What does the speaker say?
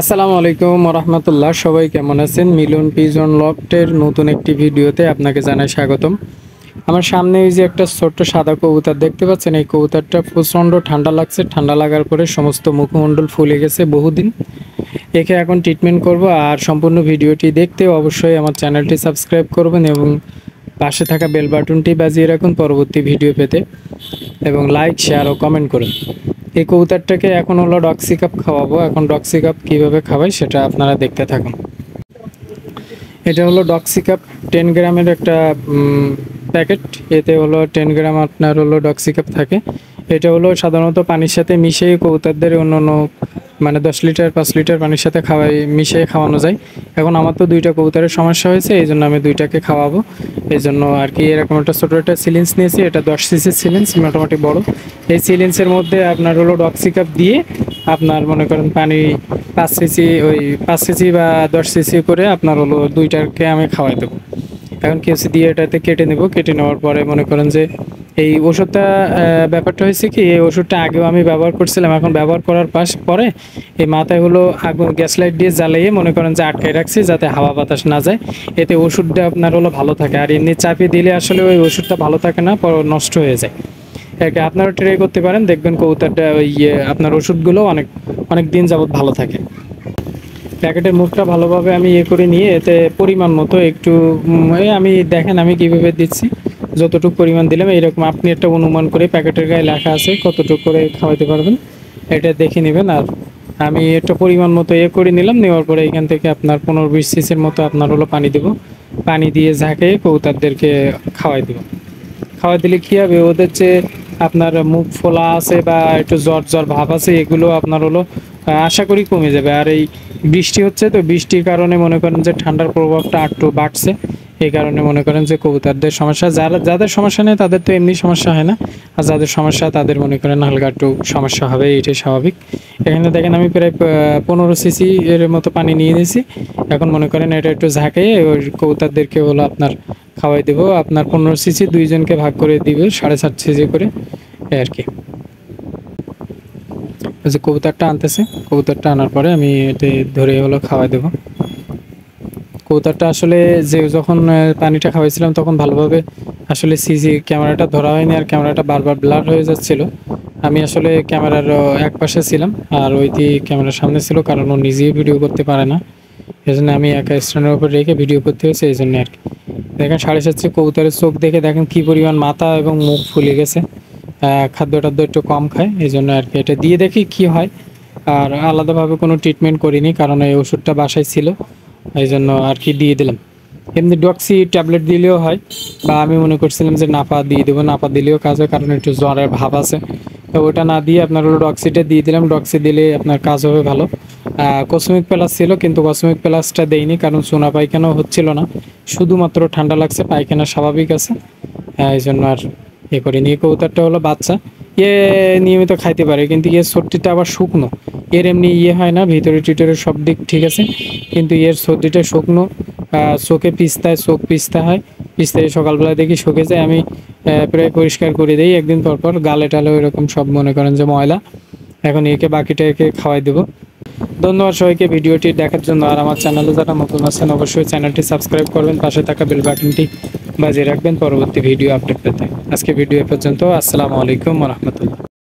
আসসালামু আলাইকুম রহমতুল্লাহ। সবাই কেমন আছেন? মিলন পিজন লফটের নতুন একটি ভিডিওতে আপনাকে জানাই স্বাগতম। আমার সামনে এই যে একটা ছোট্ট সাদা কবুতর দেখতে পাচ্ছেন, এই কবুতরটা প্রচণ্ড ঠান্ডা লাগছে। ঠান্ডা লাগার পরে সমস্ত মুখমণ্ডল ফুলে গেছে বহুদিন। একে এখন ট্রিটমেন্ট করব। আর সম্পূর্ণ ভিডিওটি দেখতে অবশ্যই আমার চ্যানেলটি সাবস্ক্রাইব করবেন এবং পাশে থাকা বেল বাটনটি বাজিয়ে রাখুন পরবর্তী ভিডিও পেতে, এবং লাইক, শেয়ার ও কমেন্ট করুন। এই কবুতরটাকে এখন হলো ডক্সিকাপ খাওয়াবো। এখন ডক্সিকাপ কীভাবে খাওয়াই সেটা আপনারা দেখতে থাকুন। এটা হলো ডক্সিকাপ 10 গ্রামের একটা প্যাকেট। এতে হলো 10 গ্রাম আপনার হলো ডক্সিকাপ থাকে। এটা হলো সাধারণত পানির সাথে মিশিয়ে কবুতরদের অন্য মানে 10 লিটার 5 লিটার পানির সাথে মিশিয়ে খাওয়ানো যায়। এখন আমার তো দুইটা কবুতরের সমস্যা হয়েছে, এই জন্য আমি দুইটাকে খাওয়াবো। এই জন্য আর কি এরকম একটা ছোটো একটা সিলিন্স নিয়েছি। এটা 10 সিসির সিলিন্স, মোটামুটি বড়। এই সিলিন্সের মধ্যে আপনার হলো ডক্সিকাপ দিয়ে আপনার মনে করেন পানি 5 সিসি, ওই 5 সিসি বা 10 সিসি করে আপনার হলো দুইটাকে আমি খাওয়াই দেবো। এখন কেসি দিয়ে এটাতে কেটে নেব। কেটে নেওয়ার পরে মনে করেন যে এই ওষুধটা, ব্যাপারটা হয়েছে কি, এই ওষুধটা আগেও আমি ব্যবহার করছিলাম। এখন ব্যবহার করার পরে এই মাথায় হলো আগুন গ্যাস লাইট দিয়ে জ্বালিয়ে মনে করেন যে আটকায় রাখছি, যাতে হাওয়া বাতাস না যায়। এতে ওষুধটা আপনার হলো ভালো থাকে। আর এমনি চাপিয়ে দিলে আসলে ওই ওষুধটা ভালো থাকে না, পরে নষ্ট হয়ে যায়। একে আপনারা ট্রাই করতে পারেন, দেখবেন কবুতরটা ওই আপনার ওষুধগুলো অনেক অনেক দিন যাবত ভালো থাকে। প্যাকেটের মুখটা ভালোভাবে আমি করে নিয়ে এতে পরিমাণ মতো একটু আমি দেখেন আমি কীভাবে দিচ্ছি। যতটুকু পরিমাণ দিলাম এইরকম আপনি একটা অনুমান করে, প্যাকেটের গায়ে লেখা আছে কতটুকু করে খাওয়াতে পারবেন, এটা দেখে নেবেন। আর আমি একটা পরিমাণ মতো করে নিলাম। নেওয়ার পরে এখান থেকে আপনার 15-20 সিসির মতো আপনার হলো পানি দেবো। পানি দিয়ে ঝাঁকে কবুতরদেরকে খাওয়াই দেবো। খাওয়া দিলে কী হবে, ওদের যে আপনার মুখ ফোলা আছে বা একটু জ্বর জ্বর ভাব আছে, এগুলো আপনার হলো আশা করি কমে যাবে। আর এই বৃষ্টি হচ্ছে, তো বৃষ্টির কারণে মনে করেন যে ঠান্ডার প্রভাবটা একটু বাড়ছে। এই কারণে মনে করেন যে কবুতরদের সমস্যা, যাদের সমস্যা নেই তাদের তো এমনি সমস্যা হয় না, আর যাদের সমস্যা তাদের মনে করেন হালকা একটু সমস্যা হবে, এটাই স্বাভাবিক। এখানে দেখেন আমি প্রায় 15 সিসি এর মতো পানি নিয়ে নিয়েছি। এখন মনে করেন এটা একটু ঝাঁকিয়ে ওই কবুতরদেরকে হলো আপনার খাওয়াই দেবো। আপনার 15 সিসি দুইজনকে ভাগ করে দিবে 7.5 সিসি করে, আর কি। যে কবুতরটা আনতেছে, কবুতরটা আনার পরে আমি এটা ধরে হলো খাওয়াই দেবো। কবুতরটা আসলে যে যখন পানিটা খাওয়াইছিলাম তখন ভালোভাবে আসলে সিসি ক্যামেরাটা ধরা হয়নি, আর ক্যামেরাটা বারবার ব্লার হয়ে যাচ্ছিল। আমি আসলে ক্যামেরার এক পাশে ছিলাম আর ওইটি ক্যামেরার সামনে ছিল, কারণ ও নিজেই ভিডিও করতে পারে না। এই জন্য আমি একা স্ট্যান্ডের উপর রেখে ভিডিও করতে হয়েছে, এই জন্য আর কি। দেখেন 7.5 কবুতরের চোখ দেখে দেখেন কী পরিমাণ মাথা এবং মুখ ফুলে গেছে। খাদ্য টাদ্য একটু কম খায়, এই জন্য আর কি। এটা দিয়ে দেখি কি হয়। আর আলাদাভাবে কোনো ট্রিটমেন্ট করিনি, কারণ এই ওষুধটা বাসায় ছিল, এই জন্য আর কি দিয়ে দিলাম। এমনি ডক্সি ট্যাবলেট দিলেও হয়, বা আমি মনে করছিলাম যে নাপা দিয়ে দেবো, নাপা দিলেও কাজ হয়, কারণ একটু জ্বরের ভাব আছে। তো ওটা না দিয়ে আপনার হলো ডক্সিটা দিয়ে দিলাম। ডক্সি দিলে আপনার কাজ হবে ভালো। কসমিক প্লাস ছিল, কিন্তু কসমিক প্লাসটা দেয়নি, কারণ চুনা পায়খানাও হচ্ছিল না, শুধুমাত্র ঠান্ডা লাগছে, পায়খানা স্বাভাবিক আছে। এই জন্য আর করিনি। কবুতরটা হলো বাচ্চা, নিয়মিত খাইতে পারে, কিন্তু সর্দিটা আবার শুকনো। এমনি হয় না, ভিতরে টিটরে সব দিক ঠিক আছে, কিন্তু সর্দিটা শুকনো। চোখে পিস্তায়, চোখ পিস্তা হয়, পিস্তায় সকালবেলা দেখি শুকে যায়। আমি প্রায় পরিষ্কার করে দিই একদিন পর পর। গালে টালে ওইরকম সব মনে করেন যে ময়লা। এখন বাকিটা খাওয়াই দেবো। ধন্যবাদ সবাইকে ভিডিওটি দেখার জন্য। আর আমার চ্যানেলে যারা নতুন আছেন অবশ্যই চ্যানেলটি সাবস্ক্রাইব করবেন, পাশে থাকা বেল বাটনটি বাজিয়ে রাখবেন পরবর্তী ভিডিও আপডেট পেতে। আজকে ভিডিও পর্যন্ত। আসসালামু আলাইকুম রহমতুল্লাহ।